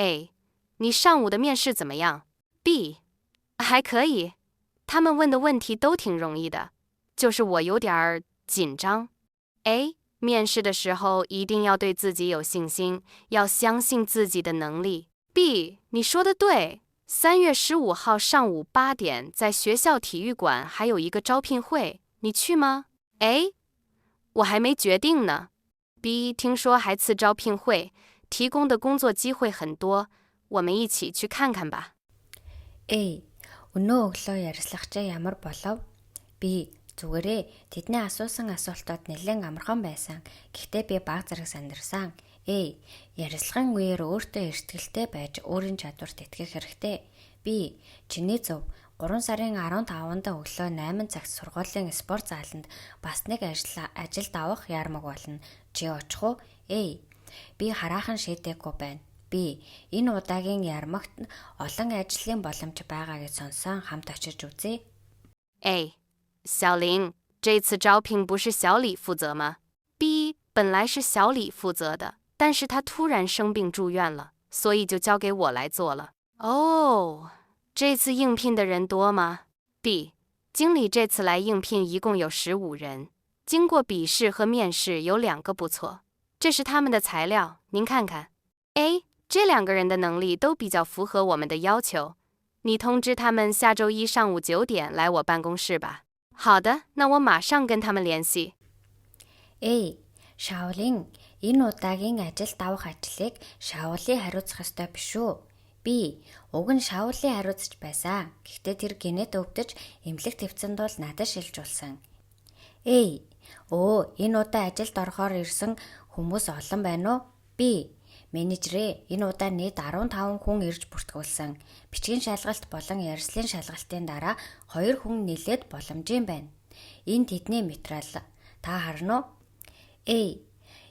A. 你上午的面试怎么样？ B. 还可以，他们问的问题都挺容易的，就是我有点紧张。 A. 面试的时候一定要对自己有信心，要相信自己的能力。 B. 你说的对，3月15号上午8点在学校体育馆还有一个招聘会，你去吗？ A. 我还没决定呢。 B. 听说还次招聘会，提供的工作机会很多，我们一起去看看吧。 A. Өнөө өглөө ярилцлагачаа ямар болов? B. Зүгээрээ тэдний асуусан асуултууд нэлээд амархан байсан. Гэхдээ би баг зэрэг сандарсан. A. Ярилцлагын үеэр өөртөө эртгэлтэй байж өөрийн чадварт итгэх хэрэгтэй. B. Чиний зөв. 3 сарын 15-нд өглөө 8 цагт сургуулийн спорт зааланд бас нэг ажилд авах яармаг болно. Чи очих уу? A. Би хараахан шийдээгүй байна. B. Энэ удаагийн ярмагт олон ажлын боломж байгаа гэж сонсон, хамт очиж үзье. A. 小林，这次招聘不是小李负责吗？ B. 本来是小李负责的，但是他突然生病住院了，所以就交给我来做了。哦，这次应聘的人多吗？ B. 经理这次来应聘一共有15人，经过笔试和面试有2个不错，这是他们的材料，您看看。 A. 这2个人的能力都比较符合我们的要求，你通知他们下周一上午9点来我办公室吧。好的，那我马上跟他们联系。 A. Шаолин, энэ удаагийн ажилд авах ажлыг Шаолын хариуцах ёстой биш үү? B. Уг нь Шаолын хариуцж байсан. Гэхдээ тэр гинэт өвдөж эмнэлэг твцэн тул надад шилжүүлсэн. A. Өө, энэ удаа ажилд орохоор ирсэн хүмүүс олон байна уу? B. Менежерээ, энэ удаа нийт 15 хүн ирж бүртгүүлсэн. Бичгийн шалгалт болон ярьслын шалгалтын дараа 2 хүн нэлээд боломжийн байна. Энэ тэдний материал. Та харна уу? A.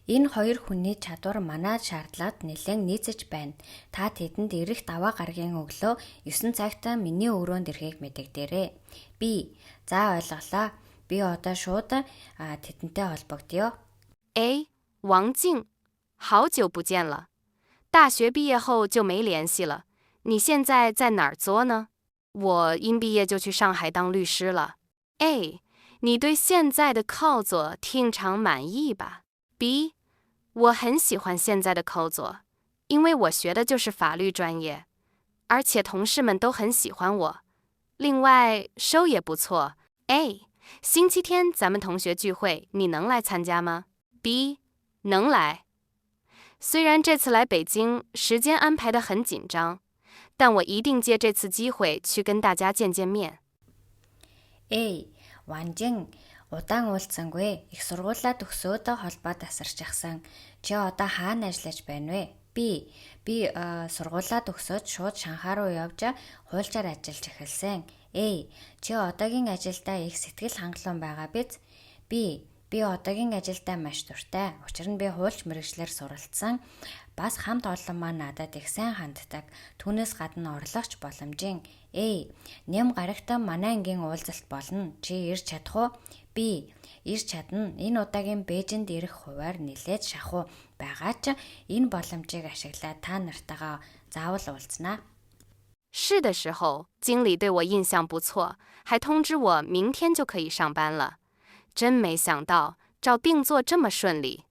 Энэ 2 хүний чадвар манайд шаардлаад нэлээд нийцэж байна. Та тэдэнд ирэх даваа гарагийн өглөө 9 цагт миний өрөөнд ирэхийг мэдэгдээрэй. B. За ойлголоо. Би одоо шууд тэдэнтэй холбогдъё. A. 王静，好久不见了。大学毕业后就没联系了，你现在在哪儿做呢？我因毕业就去上海当律师了。 A. 你对现在的工作听常满意吧？ B. 我很喜欢现在的工作，因为我学的就是法律专业，而且同事们都很喜欢我。另外收也不错。 A. 星期天咱们同学聚会，你能来参加吗？ B. 能来。虽然这次来北京时间安排得很紧张，但我一定借这次机会去跟大家见见面。 A. Ванжин, удаан уулзсангүй. Их сургуулаа төгсөөд холбоо тасарчихсан. Чи одоо хаана ажиллаж байна вэ? B. Би сургуулаа төгсөөд шууд Шанхай руу явж хуульчаар ажиллаж эхэлсэн. A. Чи одоогийн ажилдаа их сэтгэл хангалуун байгаа биз? B. Би одоогийн ажилдаа маш дуртай. Учир нь би хуульч мэргэжлэр суралцсан. Бас хамт олон маань надад их сайн ханддаг. Түүнээс гадна орлогч боломжийн. A. Нэм гарагтаа манай ангийн уулзалт болно. Чи ирж чадах уу? B. Ирж чадна. Энэ удаагийн Бээжинд ирэх хуваар нэлээд шахуу байгаа ч энэ боломжийг ашиглаад та нартайгаа заавал уулзнаа. 是的时候，经理对我印象不错，还通知我明天就可以上班了。真没想到找并做这么顺利。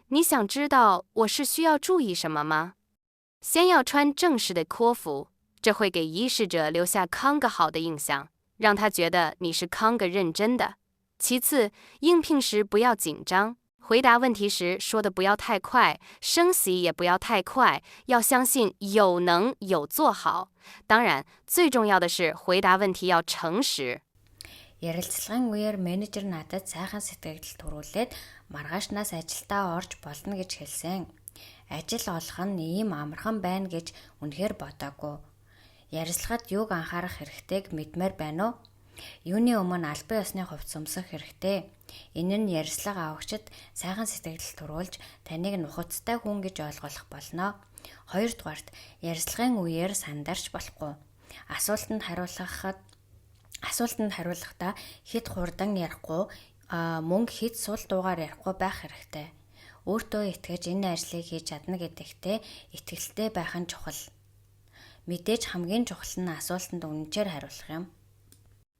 你想知道我是需要注意什么吗？先要穿正式的科服，这会给仪式者留下康个好的印象，让他觉得你是康个认真的。其次，应聘时不要紧张，回答问题时说的不要太快，升息也不要太快，要相信有能有做好。当然，最重要的是回答问题要诚实。 Ярилцлагын үеэр менежер надад сайхан сэтгэл төрүүлээд маргаашнаас ажилдаа орж болно гэж хэлсэн. Ажил олох нь ийм амархан байна гэж үнэхээр бодоогүй. Ярилцлагад юуг анхаарах хэрэгтэйг мэдмээр байна уу? Юуны өмнө албан ёсны хувьд сүмсэх хэрэгтэй. Энэ нь ярилцлага авагчид сайхан сэтгэл төрүүлж таныг нухацтай хүн гэж ойлгох болно. Хоёрдугаарт ярилцлагын үеэр сандарч болохгүй. Асуултанд хариулахдаа хэд хурдан ярихгүй, мөн хэд сул дуугаар ярихгүй байх хэрэгтэй. өөртөө итгэж энэ ажлыг хийж чадна гэдэгтээ итгэлтэй байх нь чухал. Мэдээж хамгийн чухал нь асуултанд үнэнчээр хариулах юм.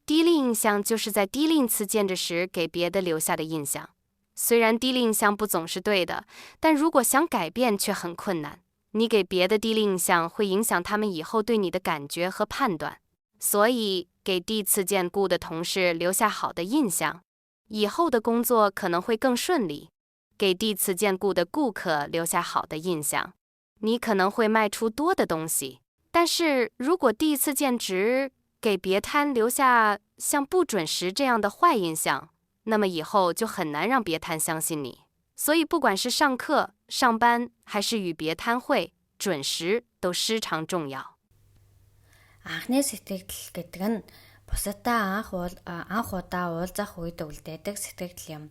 第一粒印象就是在第一次见着时给别的留下的印象。虽然第一印象不总是对的，但如果想改变却很困难。你给别的第一印象会影响他们以后对你的感觉和判断，所以给第一次见顾的同事留下好的印象，以后的工作可能会更顺利。给第一次见顾的顾客留下好的印象，你可能会卖出多的东西。但是如果第一次见职给别摊留下像不准时这样的坏印象，那么以后就很难让别摊相信你。所以不管是上课、上班还是与别摊会，准时都失常重要。 Анхны сэтгэгдэл гэдэг нь бусадтай анх удаа уулзах үед үлдээдэг сэтгэгдэл юм.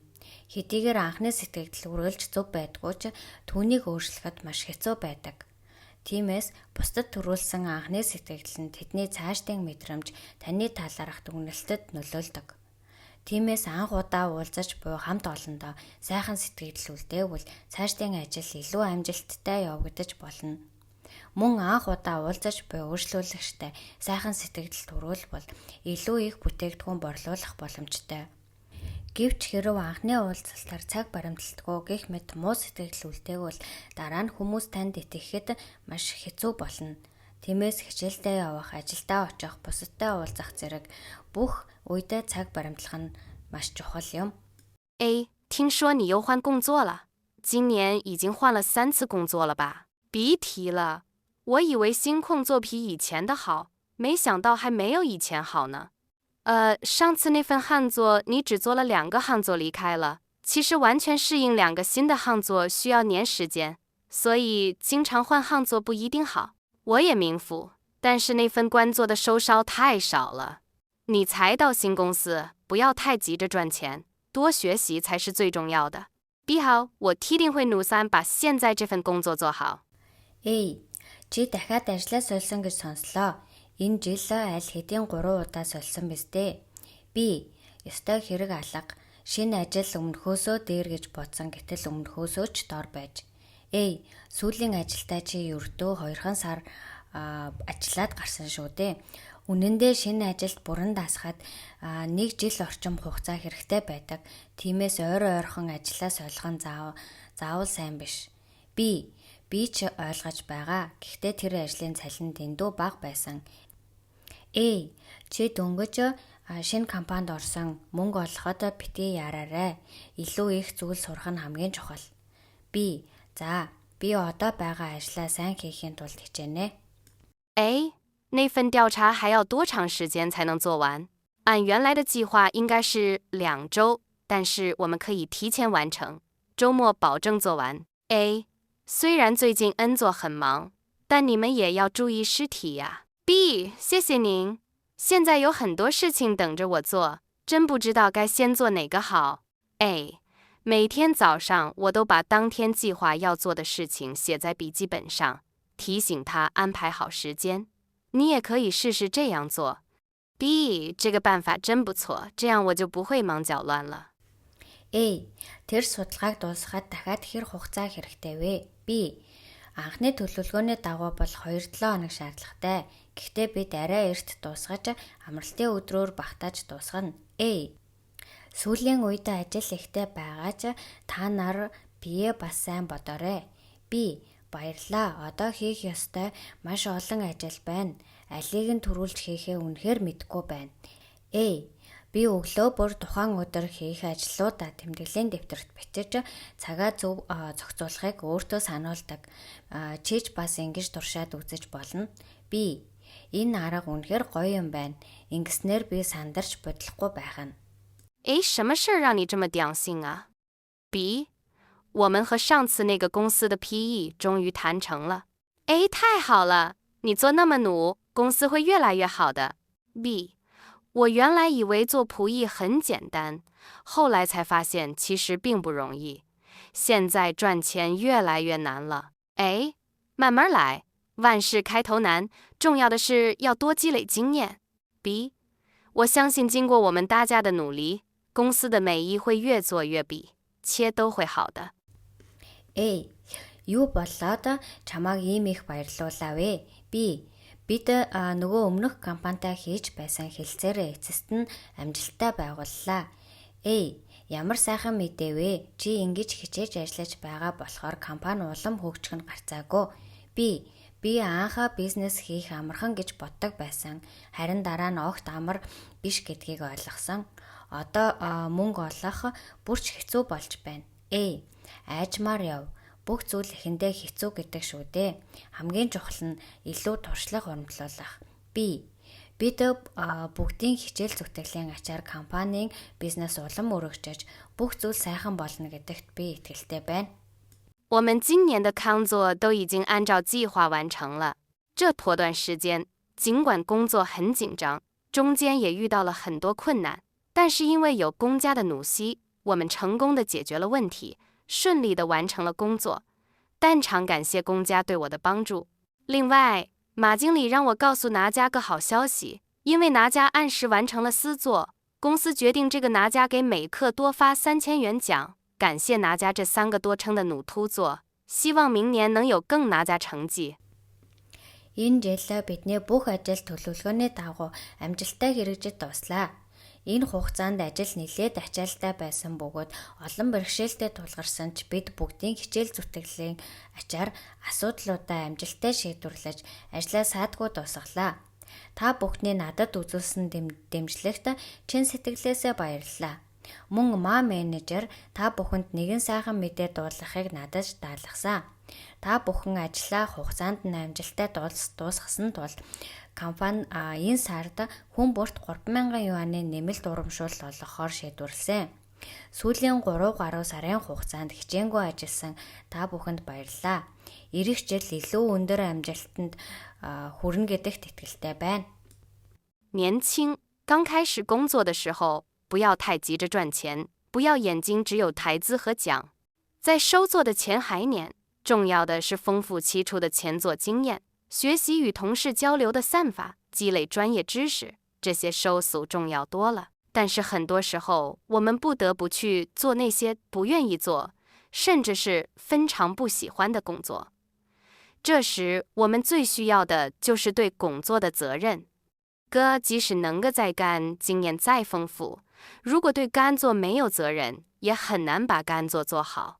Хэдийгээр анхны сэтгэгдэл үргэлж зөв байдгүй ч түүнийг өөрчлөхөд маш хэцүү байдаг. Тиймээс бусдад төрүүлсэн анхны сэтгэгдэл нь тэдний цаашдын мэдрэмж, таны талаарх дүгнэлтэд нөлөөлдөг. Тиймээс анх удаа уулзаж буй хамт олондоо сайхан сэтгэгдэл үлдээгүүл цаашдын ажил илүү амжилттай явагдаж болно. Мөн анх удаа уулзаж буй өөрчлөлөгчтэй сайхан сэтгэгдэл төрүүлбэл илүү их бүтээгдэхүүн борлуулах боломжтой. Гэвч хэрв анхны уулзалтаар цаг баримталтгүй гэх мэт муу сэтгэгдэл үлдээгүүл дараа нь хүмүүс танд итгэхэд маш хэцүү болно. Тиймээс хичээлдээ явах, ажилдаа очих, бусадтай уулзах зэрэг бүх үедээ цаг баримтлах нь маш чухал юм. A. 听说你又换工作了，今年已经换了3次工作了吧？别提了，我以为新工作比以前的好，没想到还没有以前好呢。上次那份汉作你只做了2个汉作离开了，其实完全适应2个新的汉作需要年时间，所以经常换汉作不一定好。我也明服，但是那份官作的收烧太少了。你才到新公司，不要太急着赚钱，多学习才是最重要的。B 好，我一定会努力把现在这份工作做好。 A. Чи дахиад ажлаа сольсон гэж сонслоо. Энэ жил аль хэдийн 3 удаа сольсон биз дээ. B. Ёстой хэрэг алга. Шинэ ажил өмнөхөөсөө дээр гэж бодсон гэтэл өмнөхөөсөө ч дор байж. A. Сүүлийн ажилдаа чи ердөө 2 сар ажиллаад гарсан шүү дээ. Үнэн дээр шинэ ажилд бүрэн даасгаад 1 жил орчим хугацаа хэрэгтэй байдаг. Тиймээс ойрхон ажиллаа солих нь заавал сайн биш. B. Би ч ойлгож байгаа. Гэхдээ тэр ажлын цалин дэндүү бага байсан. A. Чи дөнгөж шинэ компанид орсон, мөнгө олоход битгий яраарай. Илүү их зүйл сурах нь хамгийн чухал. B. За, би одоо байгаа ажлаа сайн хийхийн тулд хичээнэ. A. 那份调查还要多长时间才能做完？按原来的计划应该是2周，但是我们可以提前完成，周末保证做完。A. 虽然最近恩作很忙，但你们也要注意尸体呀。B. 谢谢您，现在有很多事情等着我做，真不知道该先做哪个好。A. 每天早上我都把当天计划要做的事情写在笔记本上，提醒他安排好时间。你也可以试试这样做。B. 这个办法真不错，这样我就不会忙搅乱了。 A. Тэр судалгааг дуусгахад дахиад хэр хугацаа хэрэгтэй вэ? B. Анхны төлөвлөгөөний дагуу бол 2-7 хоног шаардлагатай. Гэхдээ бид арай эрт дуусгаж амралтын өдрөөр багтааж дуусгана. A. Сүүлийн үед ажил ихтэй байгаа ч та нар бие бас сайн бодоорой. B. Баярлалаа. Одоо хийх ёстой маш олон ажил байна. Алийг нь төрүүлж хийхээ үнэхээр мэдэхгүй байна. A. Би өглөө бүр тухайн өдөр хийх ажлуудаа тэмдэглэлийн дэвтэрт бичиж цагаа зөв зохицуулахыг өөртөө сануулдаг. Чиж бас ингэж туршаад үзэж болно. B. Энэ арга үнэхээр гоё юм байна. Ингэснээр би сандарч бодлохгүй байх нь. A. 什么事让你这么屌性啊？ B. 我们和上次那个公司的 PE 终于谈成了。A. 太好了，你做那么努，公司会越来越好的。B. 我原来以为做仆役很简单，后来才发现其实并不容易。现在赚钱越来越难了。A. 慢慢来，万事开头难，重要的是要多积累经验。B. 我相信经过我们大家的努力，公司的美意会越做越比，切都会好的。A. Юу болоод чамааг ийм их баярлуулаа вэ? B. Бид нөгөө өмнөх компанитай хийж байсан хэлцээрээ эцэст нь амжилттай байгууллаа. A. Ямар сайхан мэдээ вэ? Чи ингэж хичээж ажиллаж байгаа болохоор компани улам хөгжих нь гарцаагүй. B. Би анхаа бизнес хийх амархан гэж боддог байсан. Харин дараа нь огт амар биш гэдгийг ойлгосон. Одоо мөнгө олох бүрч хэцүү болж байна. A. Айжмаар яв. Бүх зүйл эхэндээ хэцүү гэдэг шүү дээ. Хамгийн чухал нь илүү туршлага урамжлуулах. B. Бид бүгдийн хичээл зүтгэлийн ачаар компанийн бизнес улам өргөжж бүх зүйл сайхан болно гэдэгт би итгэлтэй байна. 我们今年的工作都已经按照计划完成了。这拖段时间，尽管工作很紧张，中间也遇到了很多困难，但是因为有公家的努力，我们成功的解决了问题，顺利的完成了工作。但常感谢公家对我的帮助。另外，马经理让我告诉拿家个好消息，因为拿家按时完成了私作，公司决定这个拿家给每课多发3000元奖。感谢拿家这3个多称的努突作，希望明年能有更拿家成绩。 Энэ жил бидний бүх ажил төлөвлөгөөний дагуу амжилттай хэрэгжиж дуслаа. Энэ хугацаанд ажил нэлээд ачаалттай байсан бөгөөд олон бэрхшээлтэй тулгарсан ч бид бүгдийн хичээл зүтгэлийн ачаар асуудлуудаа амжилттай шийдвэрлэж ажлаа саадгүй дуусгалаа. Та бүхний надад үзүүлсэн дэмжлэгт чин сэтгэлээсээ баярлалаа. Мөн менежер та бүхэнд нэгэн сайхан мэдээ дуулгахыг надад даалгасан. Та бүхэн ажлаа хугацаанд нь амжилттай дуусгасан тул компани энэ сард хүн бүрт 3,000 юаны нэмэлт урамшуул олгохоор шийдвэрлэсэн. Сүүлийн 3 гаруй сарын хугацаанд хичээнгүй ажилласан та бүхэнд баярлалаа. Ирэх жил илүү өндөр амжилтанд хүрнэ гэдэгт итгэлтэй байна. 年轻，刚开始工作的时候，不要太急着赚钱，不要眼睛只有台资和奖。在收作的前还年，重要的是丰富期初的前作经验，学习与同事交流的散法，积累专业知识，这些收束重要多了。但是很多时候，我们不得不去做那些不愿意做，甚至是非常不喜欢的工作。这时，我们最需要的就是对工作的责任。哥即使能够再干，经验再丰富，如果对干作没有责任，也很难把干作做好。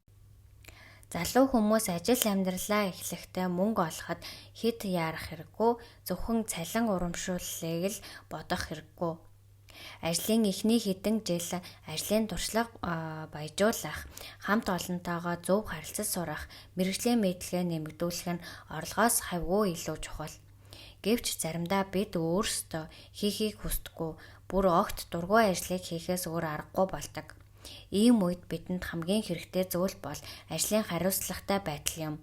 Залуу хүмүүс ажил амьдралаа эхлэхдээ мөнгө олоход хэд яарах хэрэггүй, зөвхөн цалин урамшууллыг л бодох хэрэггүй. Ажлын эхний хэдэн жил ажлын туршлага баяжуулах, хамт олонтойгоо зөв харилцаж сурах, мэргэжлийн мэдлэгээ нэмэгдүүлэх нь орлогоос хавьгүй илүү чухал. Гэвч заримдаа бид өөрсдөө хийхийг хүсдэггүй, бүр огт дургүй ажлыг хийхээс өөр аргагүй болдог. Ийм үед бидэнд хамгийн хэрэгтэй зүйл бол ажлын хариуцлагатай байдал юм.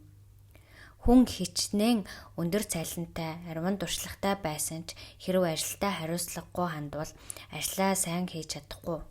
Хүн хичнээн өндөр цалинтай, ариун туршлагатай байсан ч хэрв ажилдаа хариуцлагагүй хандвал ажлаа сайн хийж чадахгүй.